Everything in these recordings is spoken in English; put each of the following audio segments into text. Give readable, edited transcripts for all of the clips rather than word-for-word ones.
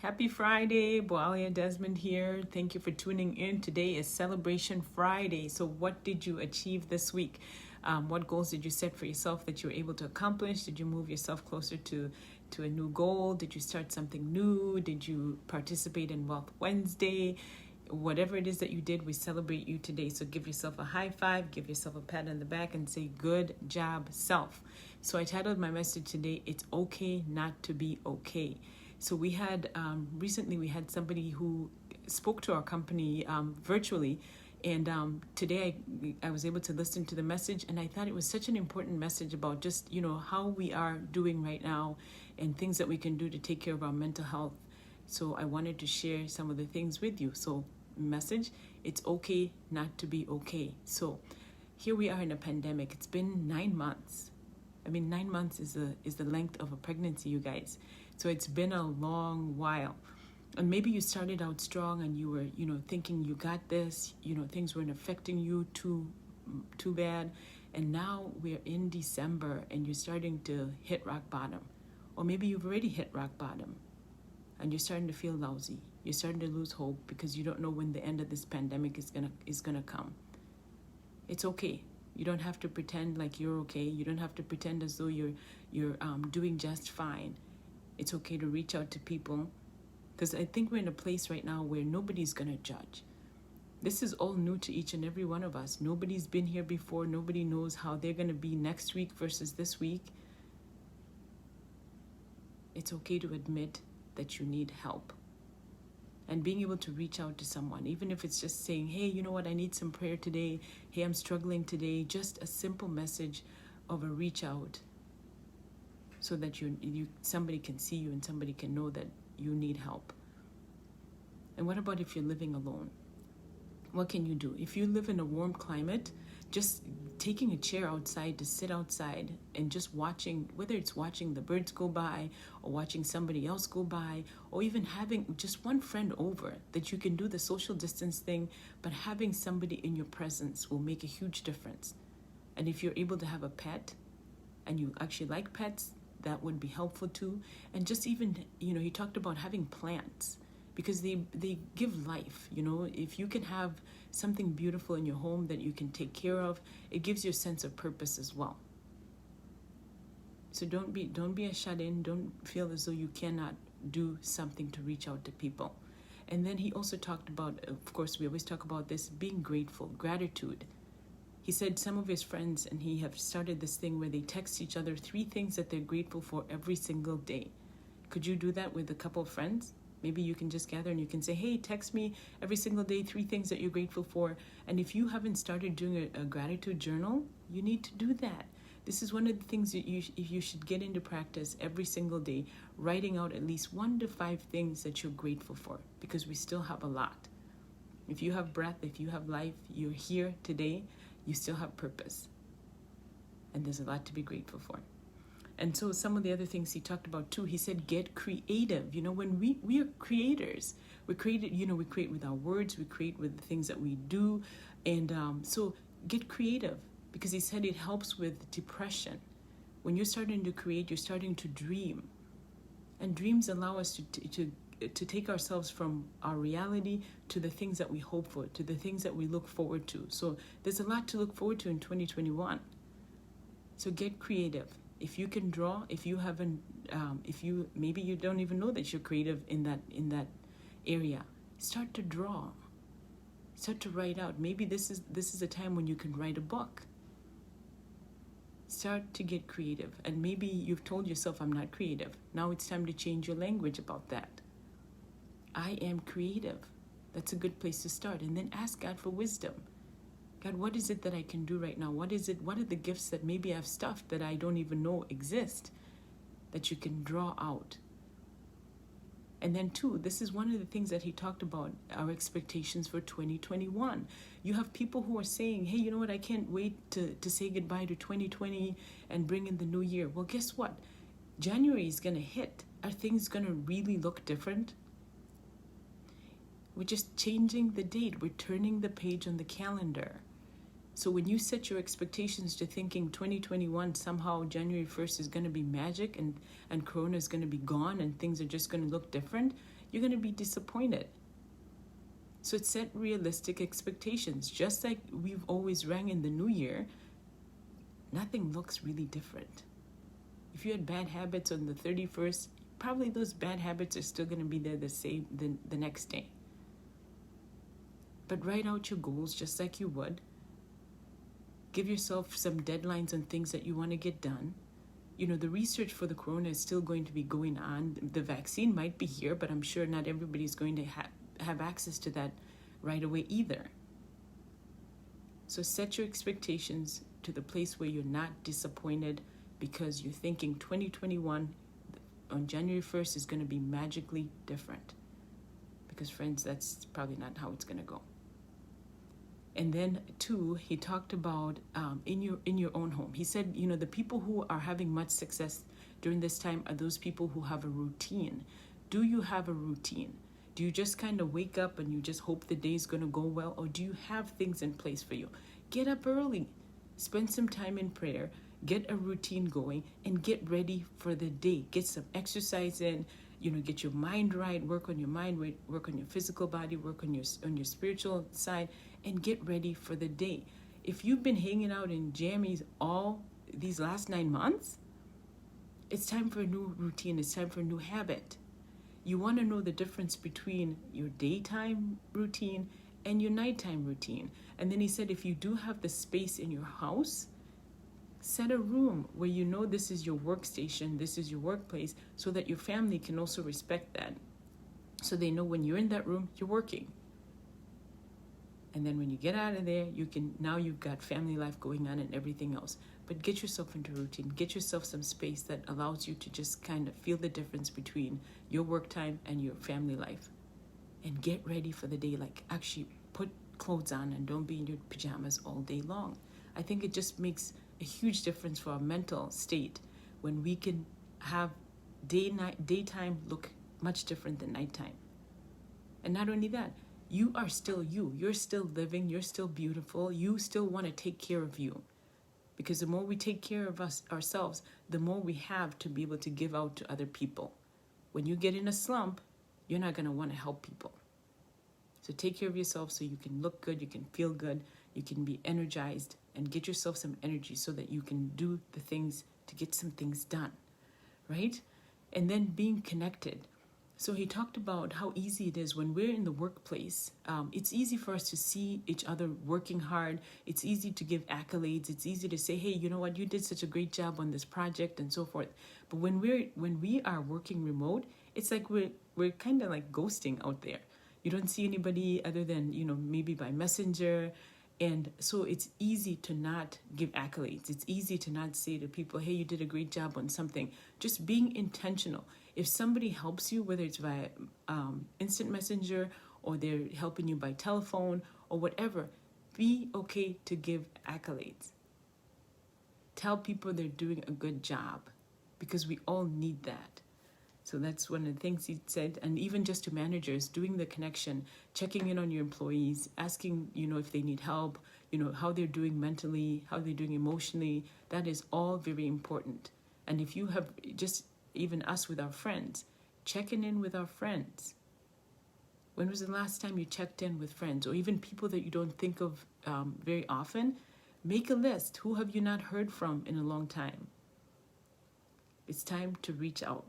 Happy Friday, Boalia Desmond here. Thank you for tuning in. Today is Celebration Friday. So what did you achieve this week? What goals did you set for yourself that you were able to accomplish? Did you move yourself closer to a new goal? Did you start something new? Did you participate in Wealth Wednesday? Whatever it is that you did, we celebrate you today. So give yourself a high five, give yourself a pat on the back and say, good job, self. So I titled my message today, It's Okay Not to Be Okay. So we had recently we had somebody who spoke to our company virtually, and today I was able to listen to the message, and I thought it was such an important message about just how we are doing right now and things that we can do to take care of our mental health. So I wanted to share some of the things with you. So message, it's okay not to be okay. So here we are in a pandemic. It's been 9 months. I mean, 9 months is the length of a pregnancy, you guys. So it's been a long while. And maybe you started out strong and you were, thinking you got this, things weren't affecting you too bad. And now we're in December and you're starting to hit rock bottom. Or maybe you've already hit rock bottom and you're starting to feel lousy. You're starting to lose hope because you don't know when the end of this pandemic is gonna come. It's okay. You don't have to pretend like you're okay. You don't have to pretend as though you're doing just fine. It's okay to reach out to people, because I think we're in a place right now where nobody's going to judge. This is all new to each and every one of us. Nobody's been here before. Nobody knows how they're going to be next week versus this week. It's okay to admit that you need help. And being able to reach out to someone, even if it's just saying, hey, you know what, I need some prayer today. Hey, I'm struggling today. Just a simple message of a reach out, so that somebody can see you and somebody can know that you need help. And what about if you're living alone? What can you do? If you live in a warm climate, just taking a chair outside to sit outside and just watching, whether it's watching the birds go by or watching somebody else go by, or even having just one friend over, that you can do the social distance thing, but having somebody in your presence will make a huge difference. And if you're able to have a pet and you actually like pets, that would be helpful too. And just even, he talked about having plants, because they give life. If you can have something beautiful in your home that you can take care of, it gives you a sense of purpose as well. So don't be a shut-in. Don't feel as though you cannot do something to reach out to people. And then he also talked about, of course, we always talk about this, being grateful, gratitude. He said some of his friends and he have started this thing where they text each other 3 things that they're grateful for every single day. Could you do that with a couple of friends? Maybe you can just gather and you can say, hey, text me every single day 3 things that you're grateful for. And if you haven't started doing a gratitude journal, you need to do that. This is one of the things that you should get into practice every single day, writing out at least 1 to 5 things that you're grateful for, because we still have a lot. If you have breath, if you have life, you're here today, you still have purpose. And there's a lot to be grateful for. And so some of the other things he talked about too, he said, get creative. When we are creators, we create with our words, we create with the things that we do. And so get creative, because he said it helps with depression. When you're starting to create, you're starting to dream. And dreams allow us to take ourselves from our reality to the things that we hope for, to the things that we look forward to. So there's a lot to look forward to in 2021. So get creative. If you can draw, if you haven't, maybe you don't even know that you're creative in that area, start to draw. Start to write out. Maybe this is a time when you can write a book. Start to get creative. And maybe you've told yourself, I'm not creative. Now it's time to change your language about that. I am creative. That's a good place to start. And then ask God for wisdom. God, what is it that I can do right now? What are the gifts that maybe I've stuffed that I don't even know exist, that you can draw out? And then 2, this is one of the things that he talked about, our expectations for 2021. You have people who are saying, hey, you know what, I can't wait to say goodbye to 2020 and bring in the new year. Well, guess what? January is going to hit. Are things going to really look different? We're just changing the date. We're turning the page on the calendar. So when you set your expectations to thinking 2021, somehow January 1st is going to be magic and Corona is going to be gone and things are just going to look different, you're going to be disappointed. So set realistic expectations. Just like we've always rang in the new year, nothing looks really different. If you had bad habits on the 31st, probably those bad habits are still going to be there the next day. But write out your goals just like you would. Give yourself some deadlines on things that you want to get done. The research for the corona is still going to be going on. The vaccine might be here, but I'm sure not everybody's going to have access to that right away either. So set your expectations to the place where you're not disappointed because you're thinking 2021 on January 1st is going to be magically different. Because friends, that's probably not how it's going to go. And then 2, he talked about in your own home. He said, the people who are having much success during this time are those people who have a routine. Do you have a routine? Do you just kind of wake up and you just hope the day's going to go well? Or do you have things in place for you? Get up early. Spend some time in prayer. Get a routine going and get ready for the day. Get some exercise in. Get your mind right. Work on your mind. Work on your physical body. Work on your spiritual side. And get ready for the day. If you've been hanging out in jammies all these last 9 months, it's time for a new routine. It's time for a new habit. You want to know the difference between your daytime routine and your nighttime routine. And then he said, if you do have the space in your house, set a room where this is your workstation, this is your workplace, so that your family can also respect that. So they know when you're in that room, you're working. And then when you get out of there, you've got family life going on and everything else. But get yourself into a routine. Get yourself some space that allows you to just kind of feel the difference between your work time and your family life. And get ready for the day. Like, actually put clothes on and don't be in your pajamas all day long. I think it just makes a huge difference for our mental state when we can have daytime look much different than nighttime. And not only that, you are still you. You're still living. You're still beautiful. You still want to take care of you. Because the more we take care of ourselves, the more we have to be able to give out to other people. When you get in a slump, you're not going to want to help people. So take care of yourself so you can look good, you can feel good, you can be energized, and get yourself some energy so that you can do the things to get some things done, right? And then being connected. So he talked about how easy it is when we're in the workplace. It's easy for us to see each other working hard. It's easy to give accolades. It's easy to say, hey, you know what, you did such a great job on this project and so forth. But when we are working remote, it's like we're kind of like ghosting out there. You don't see anybody other than, maybe by messenger. And so it's easy to not give accolades. It's easy to not say to people, hey, you did a great job on something. Just being intentional. If somebody helps you, whether it's via instant messenger or they're helping you by telephone or whatever, be okay to give accolades. Tell people they're doing a good job because we all need that. So that's one of the things he said. And even just to managers, doing the connection, checking in on your employees, asking, if they need help, how they're doing mentally, how they're doing emotionally. That is all very important. And if you have just even us with our friends, checking in with our friends. When was the last time you checked in with friends or even people that you don't think of very often? Make a list. Who have you not heard from in a long time? It's time to reach out.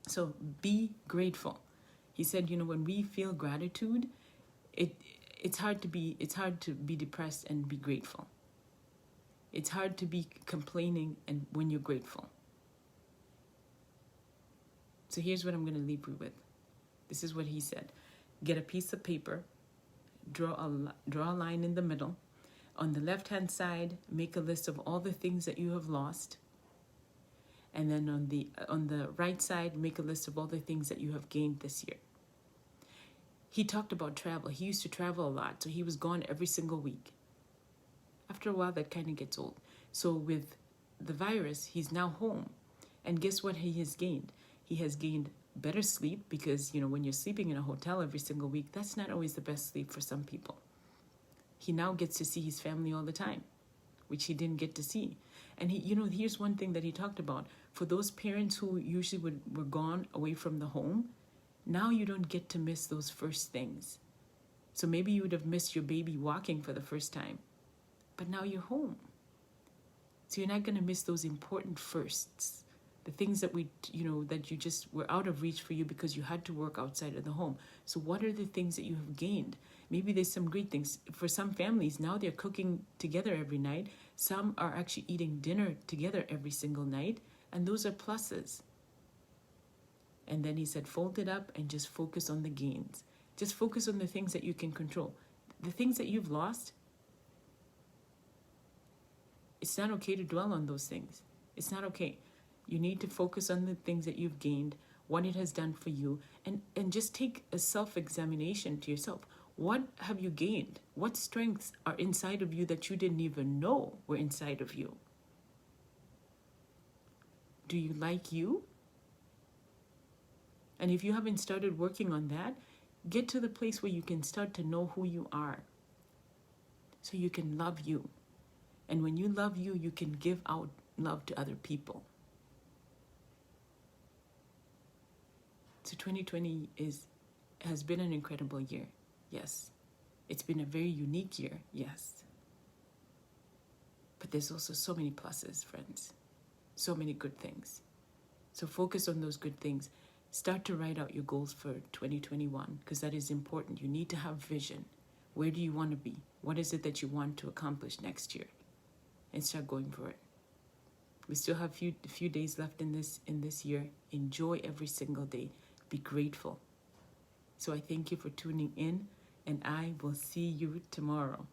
So be grateful. He said, when we feel gratitude, it's hard to be depressed and be grateful. It's hard to be complaining and when you're grateful. So here's what I'm going to leave you with. This is what he said. Get a piece of paper, draw a line in the middle. On the left-hand side, make a list of all the things that you have lost. And then on the right side, make a list of all the things that you have gained this year. He talked about travel. He used to travel a lot, so he was gone every single week. After a while, that kind of gets old. So with the virus, he's now home. And guess what he has gained? He has gained better sleep because, when you're sleeping in a hotel every single week, that's not always the best sleep for some people. He now gets to see his family all the time, which he didn't get to see. And here's one thing that he talked about. For those parents who usually were gone away from the home, Now you don't get to miss those first things. So maybe you would have missed your baby walking for the first time, but now you're home. So you're not going to miss those important firsts, the things that that you just were out of reach for you because you had to work outside of the home. So what are the things that you have gained? Maybe there's some great things. For some families, now they're cooking together every night. Some are actually eating dinner together every single night, and those are pluses. And then he said, fold it up and just focus on the gains. Just focus on the things that you can control. The things that you've lost, it's not okay to dwell on those things. It's not okay. You need to focus on the things that you've gained, what it has done for you, and just take a self-examination to yourself. What have you gained? What strengths are inside of you that you didn't even know were inside of you? Do you like you? And if you haven't started working on that, get to the place where you can start to know who you are, so you can love you. And when you love you, you can give out love to other people. So 2020 has been an incredible year. Yes. It's been a very unique year. Yes. But there's also so many pluses, friends. So many good things. So focus on those good things. Start to write out your goals for 2021, because that is important. You need to have vision. Where do you want to be? What is it that you want to accomplish next year? And start going for it. We still have a few days left in this year. Enjoy every single day. Be grateful. So I thank you for tuning in, and I will see you tomorrow.